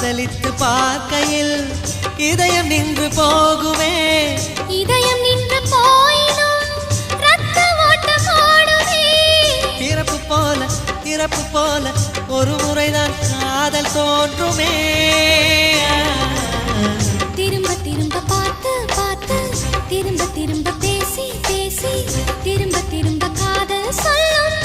காதலித்து பார்க்கையில் இதயம் நின்று போகுமே. இதயம் நின்று போயினும் ரத்த ஓட்டம் ஓடுமே. பிறப்பு போல ஒரு முறைதான் காதல் தோன்றுமே. திரும்ப திரும்ப பார்த்து பார்த்து திரும்ப திரும்ப பேசி பேசி திரும்ப திரும்ப காதல் சொல்லும்